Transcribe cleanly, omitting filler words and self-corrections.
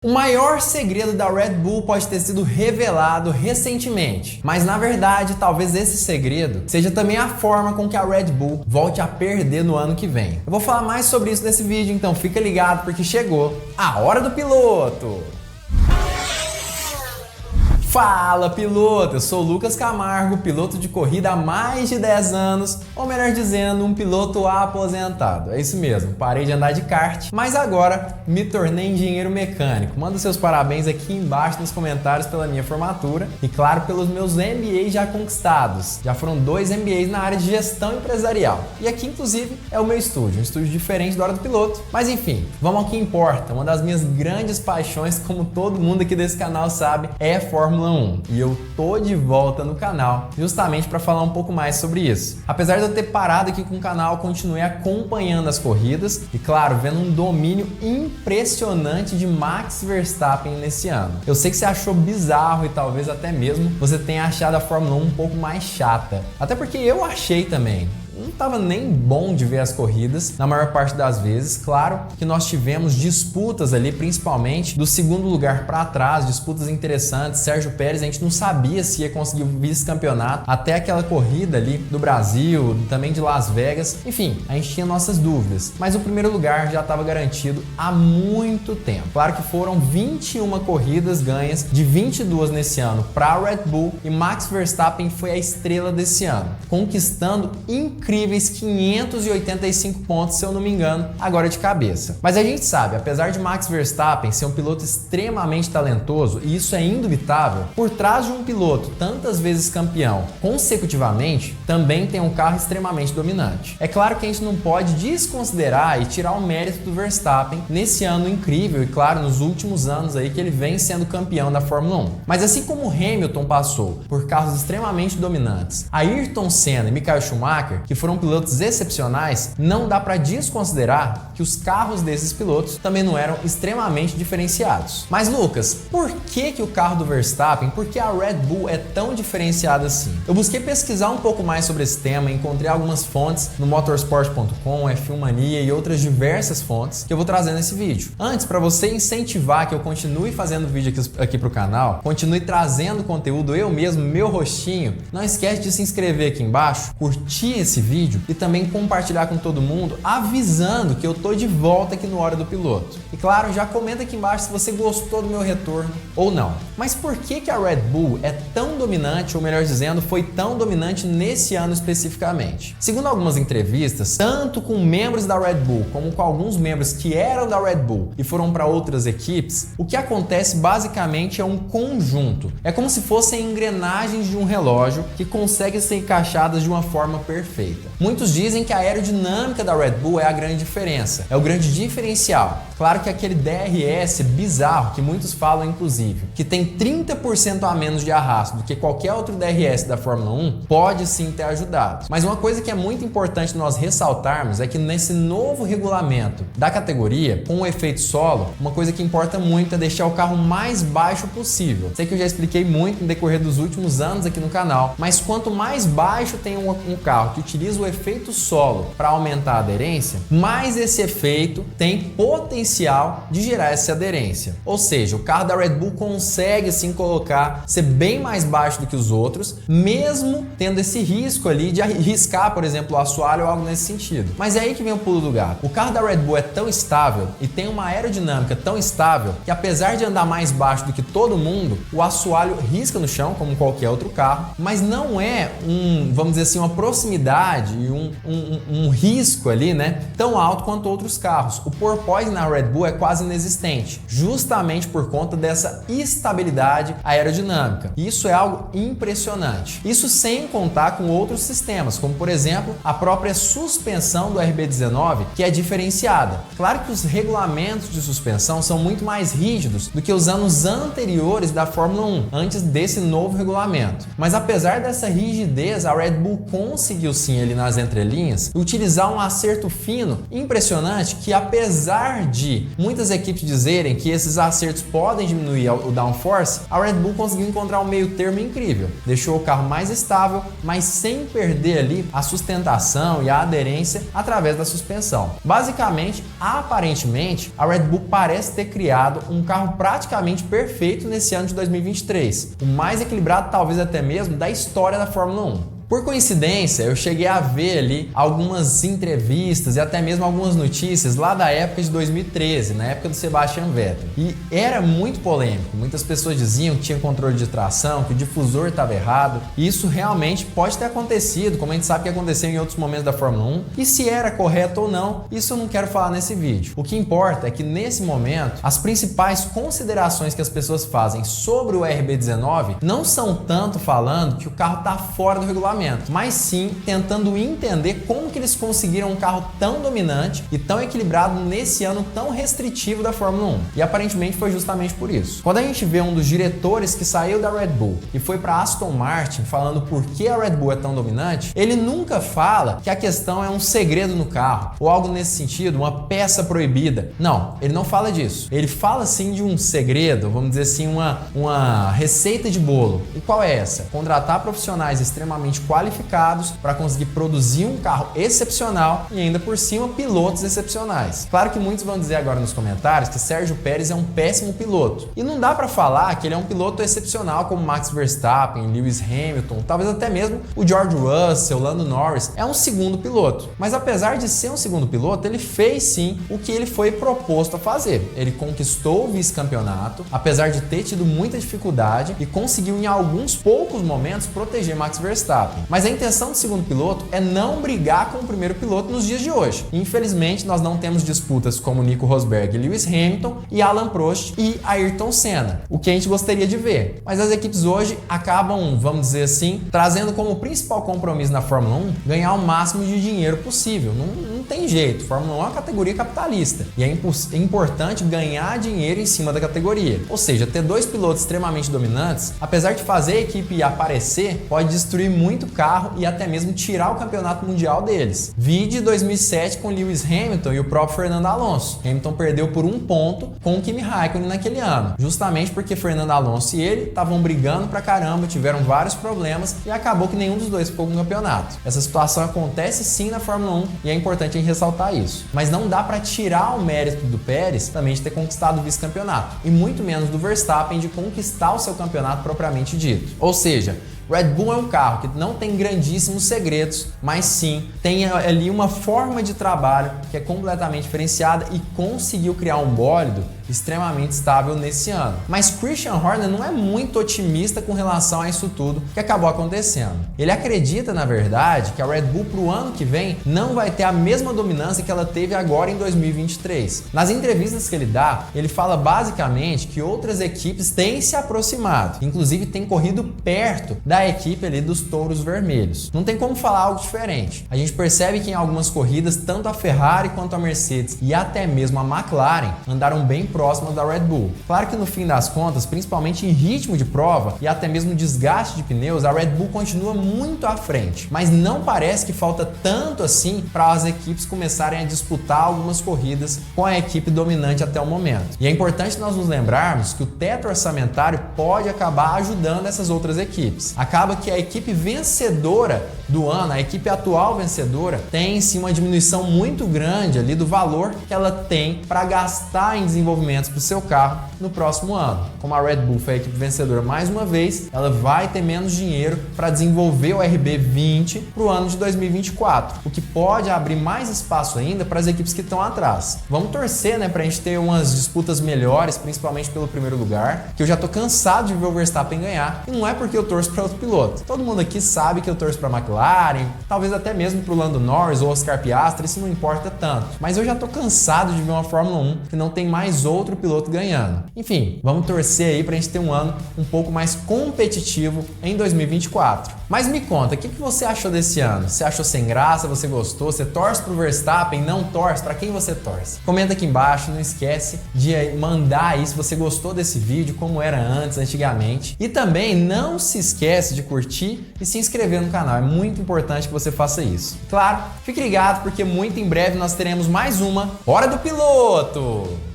O maior segredo da Red Bull pode ter sido revelado recentemente, mas na verdade talvez esse segredo seja também a forma com que a Red Bull volte a perder no ano que vem. Eu vou falar mais sobre isso nesse vídeo, então fica ligado porque chegou a hora do piloto! Fala piloto, eu sou o Lucas Camargo, piloto de corrida há mais de 10 anos, ou melhor dizendo, um piloto aposentado. É isso mesmo, parei de andar de kart, mas agora me tornei engenheiro mecânico. Manda seus parabéns aqui embaixo nos comentários pela minha formatura e claro pelos meus MBAs já conquistados. Já foram 2 MBAs na área de gestão empresarial. E aqui inclusive é o meu estúdio, um estúdio diferente da hora do piloto. Mas enfim, vamos ao que importa. Uma das minhas grandes paixões, como todo mundo aqui desse canal sabe, é Fórmula 1 e eu tô de volta no canal justamente para falar um pouco mais sobre isso. Apesar de eu ter parado aqui com o canal, continuei acompanhando as corridas e claro, vendo um domínio impressionante de Max Verstappen nesse ano. Eu sei que você achou bizarro e talvez até mesmo você tenha achado a Fórmula 1 um pouco mais chata, até porque eu achei também. Não estava nem bom de ver as corridas na maior parte das vezes. Claro que nós tivemos disputas ali, principalmente do segundo lugar para trás, disputas interessantes. Sérgio Pérez, a gente não sabia se ia conseguir o vice-campeonato até aquela corrida ali do Brasil, também de Las Vegas. Enfim, a gente tinha nossas dúvidas, mas o primeiro lugar já estava garantido há muito tempo. Claro que foram 21 corridas ganhas, de 22 nesse ano para a Red Bull, e Max Verstappen foi a estrela desse ano, conquistando incríveis 585 pontos, se eu não me engano, agora de cabeça. Mas a gente sabe, apesar de Max Verstappen ser um piloto extremamente talentoso, e isso é indubitável, por trás de um piloto tantas vezes campeão consecutivamente, também tem um carro extremamente dominante. É claro que a gente não pode desconsiderar e tirar o mérito do Verstappen nesse ano incrível e claro, nos últimos anos aí que ele vem sendo campeão da Fórmula 1. Mas assim como Hamilton passou por carros extremamente dominantes, Ayrton Senna e Michael Schumacher, que foram pilotos excepcionais, não dá para desconsiderar que os carros desses pilotos também não eram extremamente diferenciados. Mas Lucas, por que o carro do Verstappen, por que a Red Bull é tão diferenciada assim? Eu busquei pesquisar um pouco mais sobre esse tema, encontrei algumas fontes no motorsport.com, F1 Mania e outras diversas fontes que eu vou trazer nesse vídeo. Antes, para você incentivar que eu continue fazendo vídeo aqui pro canal, continue trazendo conteúdo eu mesmo, meu rostinho, não esquece de se inscrever aqui embaixo, curtir esse vídeo e também compartilhar com todo mundo, avisando que eu tô de volta aqui no Hora do Piloto. E claro, já comenta aqui embaixo se você gostou do meu retorno ou não. Mas por que a Red Bull é tão dominante, ou melhor dizendo, foi tão dominante nesse ano especificamente? Segundo algumas entrevistas, tanto com membros da Red Bull como com alguns membros que eram da Red Bull e foram para outras equipes, o que acontece basicamente é um conjunto. É como se fossem engrenagens de um relógio que conseguem ser encaixadas de uma forma perfeita. Muitos dizem que a aerodinâmica da Red Bull é a grande diferença, é o grande diferencial. Claro que aquele DRS bizarro que muitos falam inclusive, que tem 30% a menos de arrasto do que qualquer outro DRS da Fórmula 1, pode sim ter ajudado. Mas uma coisa que é muito importante nós ressaltarmos é que nesse novo regulamento da categoria, com o efeito solo, uma coisa que importa muito é deixar o carro mais baixo possível. Sei que eu já expliquei muito no decorrer dos últimos anos aqui no canal, mas quanto mais baixo tem um carro que utiliza o efeito solo para aumentar a aderência, mais esse efeito tem potencial de gerar essa aderência. Ou seja, o carro da Red Bull consegue assim ser bem mais baixo do que os outros, mesmo tendo esse risco ali de arriscar, por exemplo, o assoalho ou algo nesse sentido. Mas é aí que vem o pulo do gato. O carro da Red Bull é tão estável e tem uma aerodinâmica tão estável que apesar de andar mais baixo do que todo mundo, o assoalho risca no chão como qualquer outro carro, mas não é vamos dizer assim, uma proximidade e um risco ali, né, tão alto quanto outros carros. O porpoise na Red Bull é quase inexistente, justamente por conta dessa estabilidade aerodinâmica. Isso é algo impressionante. Isso sem contar com outros sistemas, como por exemplo, a própria suspensão do RB19, que é diferenciada. Claro que os regulamentos de suspensão são muito mais rígidos do que os anos anteriores da Fórmula 1, antes desse novo regulamento. Mas apesar dessa rigidez, a Red Bull conseguiu sim assim ali nas entrelinhas, utilizar um acerto fino impressionante que, apesar de muitas equipes dizerem que esses acertos podem diminuir o downforce, a Red Bull conseguiu encontrar um meio termo incrível. Deixou o carro mais estável, mas sem perder ali a sustentação e a aderência através da suspensão. Basicamente, aparentemente, a Red Bull parece ter criado um carro praticamente perfeito nesse ano de 2023, o mais equilibrado talvez até mesmo da história da Fórmula 1. Por coincidência, eu cheguei a ver ali algumas entrevistas e até mesmo algumas notícias lá da época de 2013, na época do Sebastian Vettel. E era muito polêmico. Muitas pessoas diziam que tinha controle de tração, que o difusor estava errado. E isso realmente pode ter acontecido, como a gente sabe que aconteceu em outros momentos da Fórmula 1. E se era correto ou não, isso eu não quero falar nesse vídeo. O que importa é que nesse momento, as principais considerações que as pessoas fazem sobre o RB19 não são tanto falando que o carro está fora do regulamento, mas sim tentando entender como que eles conseguiram um carro tão dominante e tão equilibrado nesse ano tão restritivo da Fórmula 1. E aparentemente foi justamente por isso. Quando a gente vê um dos diretores que saiu da Red Bull e foi para Aston Martin falando por que a Red Bull é tão dominante, ele nunca fala que a questão é um segredo no carro ou algo nesse sentido, uma peça proibida. Não, ele não fala disso. Ele fala sim de um segredo, vamos dizer assim, uma receita de bolo. E qual é essa? Contratar profissionais extremamente qualificados para conseguir produzir um carro excepcional e ainda por cima pilotos excepcionais. Claro que muitos vão dizer agora nos comentários que Sérgio Pérez é um péssimo piloto. E não dá para falar que ele é um piloto excepcional como Max Verstappen, Lewis Hamilton, talvez até mesmo o George Russell, Lando Norris. É um segundo piloto. Mas apesar de ser um segundo piloto, ele fez sim o que ele foi proposto a fazer. Ele conquistou o vice-campeonato, apesar de ter tido muita dificuldade e conseguiu em alguns poucos momentos proteger Max Verstappen. Mas a intenção do segundo piloto é não brigar com o primeiro piloto nos dias de hoje. Infelizmente, nós não temos disputas como Nico Rosberg, Lewis Hamilton e Alain Prost e Ayrton Senna, o que a gente gostaria de ver. Mas as equipes hoje acabam, vamos dizer assim, trazendo como principal compromisso na Fórmula 1 ganhar o máximo de dinheiro possível. Não tem jeito, Fórmula 1 é uma categoria capitalista e é importante ganhar dinheiro em cima da categoria. Ou seja, ter dois pilotos extremamente dominantes, apesar de fazer a equipe aparecer, pode destruir muito carro e até mesmo tirar o campeonato mundial deles. Vide 2007 com Lewis Hamilton e o próprio Fernando Alonso. Hamilton perdeu por um ponto com o Kimi Raikkonen naquele ano, justamente porque Fernando Alonso e ele estavam brigando pra caramba, tiveram vários problemas e acabou que nenhum dos dois ficou com o campeonato. Essa situação acontece sim na Fórmula 1 e é importante ressaltar isso. Mas não dá para tirar o mérito do Pérez também de ter conquistado o vice-campeonato e muito menos do Verstappen de conquistar o seu campeonato propriamente dito. Ou seja, Red Bull é um carro que não tem grandíssimos segredos, mas sim tem ali uma forma de trabalho que é completamente diferenciada e conseguiu criar um bólido extremamente estável nesse ano. Mas Christian Horner não é muito otimista com relação a isso tudo que acabou acontecendo. Ele acredita, na verdade, que a Red Bull para o ano que vem não vai ter a mesma dominância que ela teve agora em 2023. Nas entrevistas que ele dá, ele fala basicamente que outras equipes têm se aproximado, inclusive têm corrido perto da equipe ali dos touros vermelhos. Não tem como falar algo diferente. A gente percebe que em algumas corridas, tanto a Ferrari quanto a Mercedes e até mesmo a McLaren andaram bem próximas da Red Bull. Claro que no fim das contas, principalmente em ritmo de prova e até mesmo desgaste de pneus, a Red Bull continua muito à frente, mas não parece que falta tanto assim para as equipes começarem a disputar algumas corridas com a equipe dominante até o momento. E é importante nós nos lembrarmos que o teto orçamentário pode acabar ajudando essas outras equipes. Acaba que a equipe vencedora do ano, a equipe atual vencedora, tem sim uma diminuição muito grande ali do valor que ela tem para gastar em desenvolvimento para o seu carro no próximo ano. Como a Red Bull foi a equipe vencedora mais uma vez, ela vai ter menos dinheiro para desenvolver o RB20 para o ano de 2024, o que pode abrir mais espaço ainda para as equipes que estão atrás. Vamos torcer, né, para a gente ter umas disputas melhores, principalmente pelo primeiro lugar, que eu já tô cansado de ver o Verstappen ganhar, e não é porque eu torço para outro piloto. Todo mundo aqui sabe que eu torço para a McLaren, talvez até mesmo para o Lando Norris ou Oscar Piastri, isso não importa tanto. Mas eu já tô cansado de ver uma Fórmula 1 que não tem mais outro piloto ganhando. Enfim, vamos torcer aí pra gente ter um ano um pouco mais competitivo em 2024. Mas me conta, o que você achou desse ano? Você achou sem graça? Você gostou? Você torce pro Verstappen? Não torce? Para quem você torce? Comenta aqui embaixo, não esquece de mandar aí se você gostou desse vídeo, como era antigamente. E também não se esquece de curtir e se inscrever no canal, é muito importante que você faça isso. Claro, fique ligado porque muito em breve nós teremos mais uma Hora do Piloto!